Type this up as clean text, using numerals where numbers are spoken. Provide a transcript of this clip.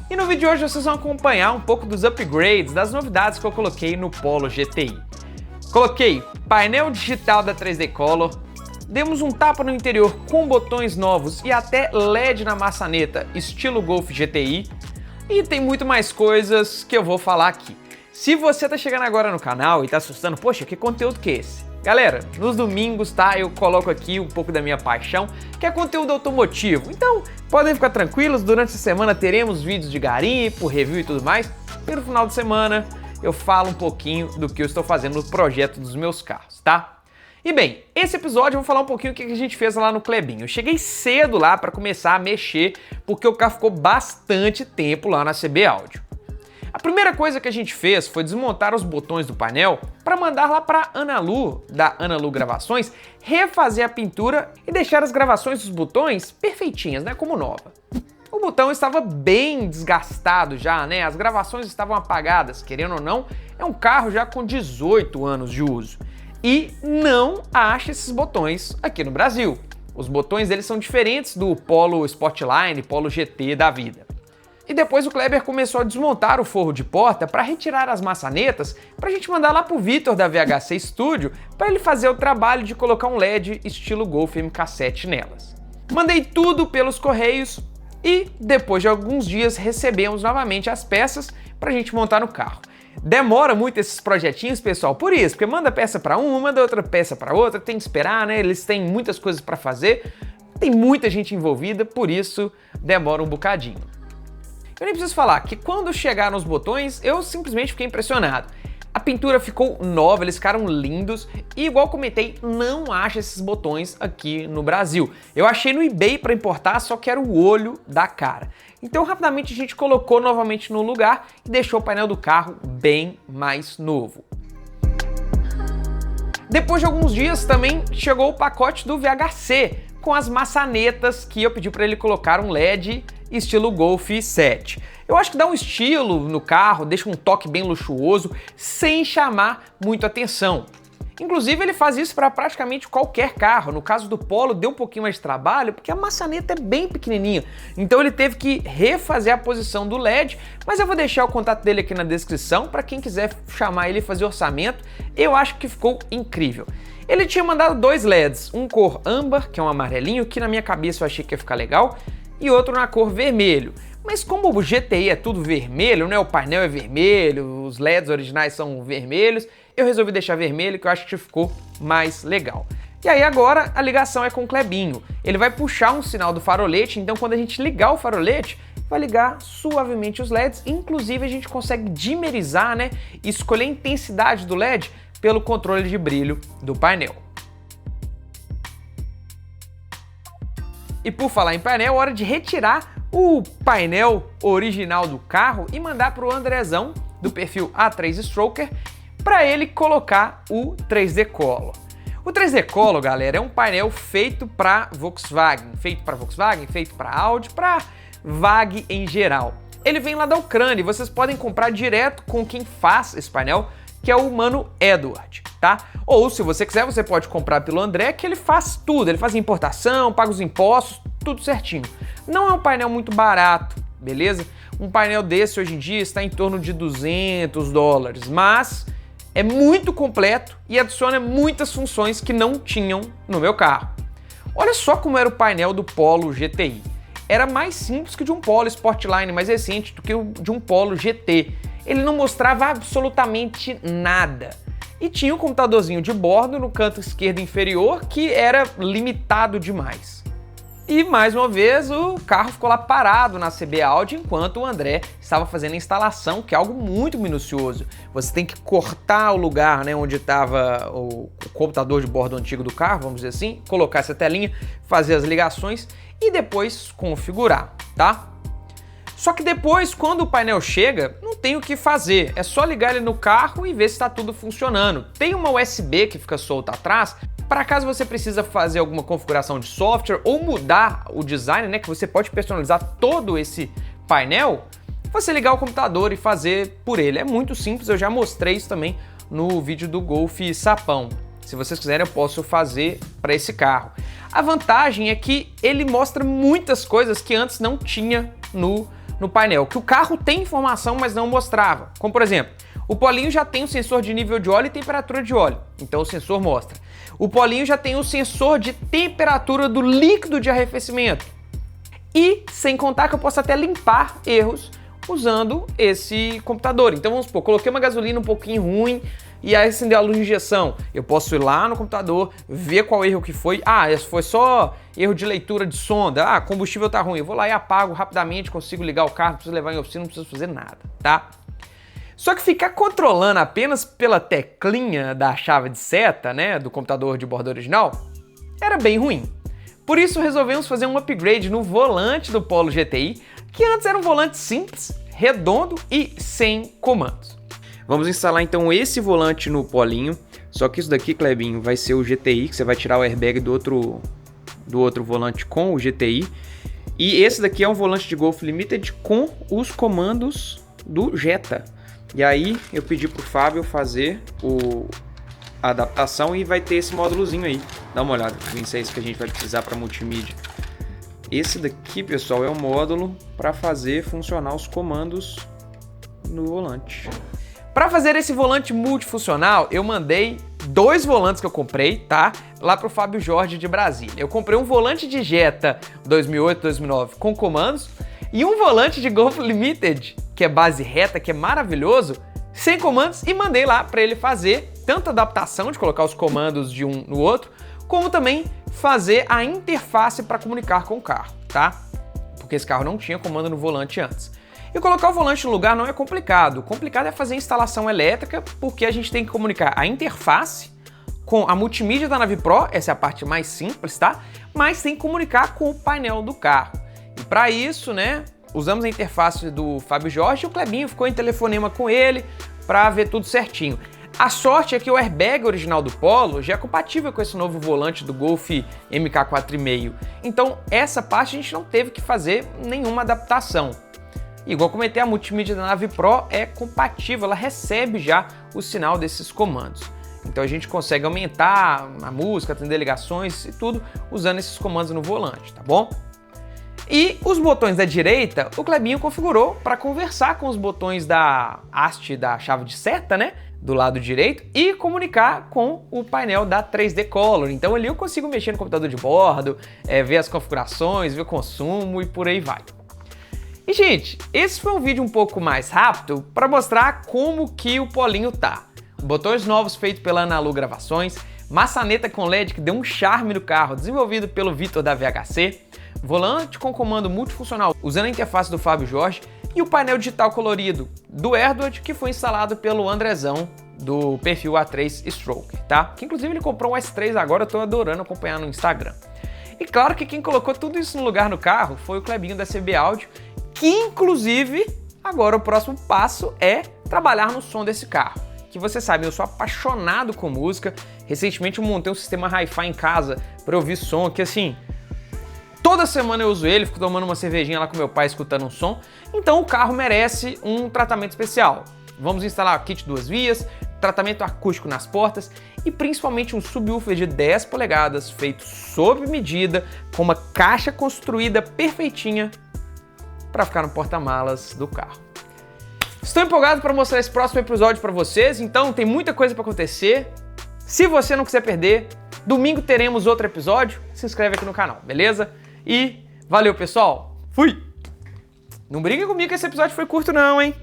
E no vídeo de hoje vocês vão acompanhar um pouco dos upgrades, das novidades que eu coloquei no Polo GTI. Coloquei painel digital da 3D Color, demos um tapa no interior com botões novos e até LED na maçaneta estilo Golf GTI, e tem muito mais coisas que eu vou falar aqui. Se você tá chegando agora no canal e tá assustando, poxa, que conteúdo que é esse? Galera, nos domingos, tá, eu coloco aqui um pouco da minha paixão, que é conteúdo automotivo. Então, podem ficar tranquilos, durante a semana teremos vídeos de garimpo, review e tudo mais. E no final de semana eu falo um pouquinho do que eu estou fazendo no projeto dos meus carros, tá? E bem, esse episódio eu vou falar um pouquinho do que a gente fez lá no Clebinho. Eu cheguei cedo lá para começar a mexer, porque o carro ficou bastante tempo lá na CB Audio. A primeira coisa que a gente fez foi desmontar os botões do painel para mandar lá para Ana Lu, da Ana Lu Gravações, refazer a pintura e deixar as gravações dos botões perfeitinhas, né, como nova. O botão estava bem desgastado já, né, as gravações estavam apagadas, querendo ou não, é um carro já com 18 anos de uso. E não acha esses botões aqui no Brasil. Os botões deles são diferentes do Polo Sportline, Polo GT da vida. E depois o Kleber começou a desmontar o forro de porta para retirar as maçanetas para a gente mandar lá pro Vitor da VHC Studio para ele fazer o trabalho de colocar um LED estilo Golf MK7 nelas. Mandei tudo pelos correios e depois de alguns dias recebemos novamente as peças para a gente montar no carro. Demora muito esses projetinhos, pessoal, por isso, porque manda peça para um, manda outra peça para outra, tem que esperar, né? Eles têm muitas coisas para fazer, tem muita gente envolvida, por isso demora um bocadinho. Eu nem preciso falar que quando chegaram os botões, eu simplesmente fiquei impressionado. A pintura ficou nova, eles ficaram lindos e, igual comentei, não acha esses botões aqui no Brasil. Eu achei no eBay para importar, só que era o olho da cara. Então, rapidamente a gente colocou novamente no lugar e deixou o painel do carro bem mais novo. Depois de alguns dias também chegou o pacote do VHC com as maçanetas que eu pedi para ele colocar um LED estilo Golf 7. Eu acho que dá um estilo no carro, deixa um toque bem luxuoso, sem chamar muito atenção. Inclusive ele faz isso para praticamente qualquer carro. No caso do Polo deu um pouquinho mais de trabalho, porque a maçaneta é bem pequenininha. Então ele teve que refazer a posição do LED, mas eu vou deixar o contato dele aqui na descrição para quem quiser chamar ele e fazer orçamento. Eu acho que ficou incrível. Ele tinha mandado dois LEDs, um cor âmbar, que é um amarelinho, que na minha cabeça eu achei que ia ficar legal, e outro na cor vermelho. Mas como o GTI é tudo vermelho, né? O painel é vermelho, os LEDs originais são vermelhos, eu resolvi deixar vermelho, que eu acho que ficou mais legal. E aí agora a ligação é com o Clebinho. Ele vai puxar um sinal do farolete, então quando a gente ligar o farolete, vai ligar suavemente os LEDs, inclusive a gente consegue dimerizar, né? E escolher a intensidade do LED pelo controle de brilho do painel. E por falar em painel, é hora de retirar o painel original do carro e mandar para o Andrezão, do perfil A3 Stroker, para ele colocar o 3D Color. O 3D Color, galera, é um painel feito para Volkswagen, feito para Audi, para VAG em geral. Ele vem lá da Ucrânia e vocês podem comprar direto com quem faz esse painel, que é o Mano Edward, tá? Ou se você quiser, você pode comprar pelo André, que ele faz tudo, ele faz importação, paga os impostos, tudo certinho. Não é um painel muito barato, beleza? Um painel desse hoje em dia está em torno de $200, mas é muito completo e adiciona muitas funções que não tinham no meu carro. Olha só como era o painel do Polo GTI. Era mais simples que o de um Polo Sportline mais recente do que o de um Polo GT. Ele não mostrava absolutamente nada. E tinha um computadorzinho de bordo no canto esquerdo inferior que era limitado demais. E mais uma vez o carro ficou lá parado na CB Audio enquanto o André estava fazendo a instalação, que é algo muito minucioso. Você tem que cortar o lugar, né, onde estava o computador de bordo antigo do carro, vamos dizer assim, colocar essa telinha, fazer as ligações e depois configurar, tá? Só que depois, quando o painel chega, não tem o que fazer. É só ligar ele no carro e ver se está tudo funcionando. Tem uma USB que fica solta atrás, para caso você precisa fazer alguma configuração de software ou mudar o design, né, que você pode personalizar todo esse painel, você ligar o computador e fazer por ele. É muito simples, eu já mostrei isso também no vídeo do Golf Sapão. Se vocês quiserem, eu posso fazer para esse carro. A vantagem é que ele mostra muitas coisas que antes não tinha no no painel que o carro tem informação, mas não mostrava. Como por exemplo, o polinho já tem o sensor de nível de óleo e temperatura de óleo, então o sensor mostra. O polinho já tem o sensor de temperatura do líquido de arrefecimento. E sem contar que eu posso até limpar erros usando esse computador. Então vamos supor, coloquei uma gasolina um pouquinho ruim e aí acendeu a luz de injeção. Eu posso ir lá no computador, ver qual erro que foi. Ah, esse foi só erro de leitura de sonda. Ah, combustível tá ruim. Eu vou lá e apago rapidamente, consigo ligar o carro, não preciso levar em oficina, não preciso fazer nada, tá? Só que ficar controlando apenas pela teclinha da chave de seta, né, do computador de bordo original, era bem ruim. Por isso resolvemos fazer um upgrade no volante do Polo GTI, que antes era um volante simples, redondo e sem comandos. Vamos instalar então esse volante no Polinho, só que isso daqui, Clebinho, vai ser o GTI, que você vai tirar o airbag do outro volante com o GTI. E esse daqui é um volante de Golf Limited com os comandos do Jetta. E aí eu pedi pro Fábio fazer a adaptação e vai ter esse módulozinho aí. Dá uma olhada, se é isso que a gente vai precisar para multimídia. Esse daqui, pessoal, é o módulo para fazer funcionar os comandos no volante. Para fazer esse volante multifuncional, eu mandei 2 volantes que eu comprei, tá? Lá pro Fábio Jorge de Brasília. Eu comprei um volante de Jetta 2008-2009 com comandos e um volante de Golf Limited, que é base reta, que é maravilhoso, sem comandos, e mandei lá para ele fazer tanto a adaptação de colocar os comandos de um no outro, como também fazer a interface para comunicar com o carro, tá? Porque esse carro não tinha comando no volante antes. E colocar o volante no lugar não é complicado. O complicado é fazer a instalação elétrica, porque a gente tem que comunicar a interface com a multimídia da Navi Pro, essa é a parte mais simples, tá? Mas tem que comunicar com o painel do carro. E para isso, né, usamos a interface do Fábio Jorge e o Clebinho ficou em telefonema com ele para ver tudo certinho. A sorte é que o airbag original do Polo já é compatível com esse novo volante do Golf MK4,5. Então essa parte a gente não teve que fazer nenhuma adaptação. Igual comentei, a multimídia da Navi Pro é compatível, ela recebe já o sinal desses comandos. Então a gente consegue aumentar a música, atender ligações e tudo usando esses comandos no volante, tá bom? E os botões da direita, o Clebinho configurou para conversar com os botões da haste da chave de seta, né? Do lado direito, e comunicar com o painel da 3D Color. Então ali eu consigo mexer no computador de bordo, ver as configurações, ver o consumo e por aí vai. E gente, esse foi um vídeo um pouco mais rápido para mostrar como que o Polinho tá. Botões novos feitos pela Analu Gravações, maçaneta com LED que deu um charme no carro, desenvolvido pelo Vitor da VHC, volante com comando multifuncional usando a interface do Fábio Jorge e o painel digital colorido do Edward, que foi instalado pelo Andrezão do perfil A3 Stroke, tá? Que inclusive ele comprou um S3 agora, eu tô adorando acompanhar no Instagram. E claro que quem colocou tudo isso no lugar no carro foi o Clebinho da CB Audio, que inclusive agora o próximo passo é trabalhar no som desse carro. Que você sabe, eu sou apaixonado com música. Recentemente eu montei um sistema hi-fi em casa para ouvir som, que assim, toda semana eu uso ele, fico tomando uma cervejinha lá com meu pai escutando um som. Então o carro merece um tratamento especial. Vamos instalar kit 2 vias, tratamento acústico nas portas e principalmente um subwoofer de 10 polegadas feito sob medida, com uma caixa construída perfeitinha para ficar no porta-malas do carro. Estou empolgado para mostrar esse próximo episódio para vocês, então tem muita coisa para acontecer. Se você não quiser perder, domingo teremos outro episódio. Se inscreve aqui no canal, beleza? E valeu, pessoal. Fui! Não briguem comigo que esse episódio foi curto não, hein?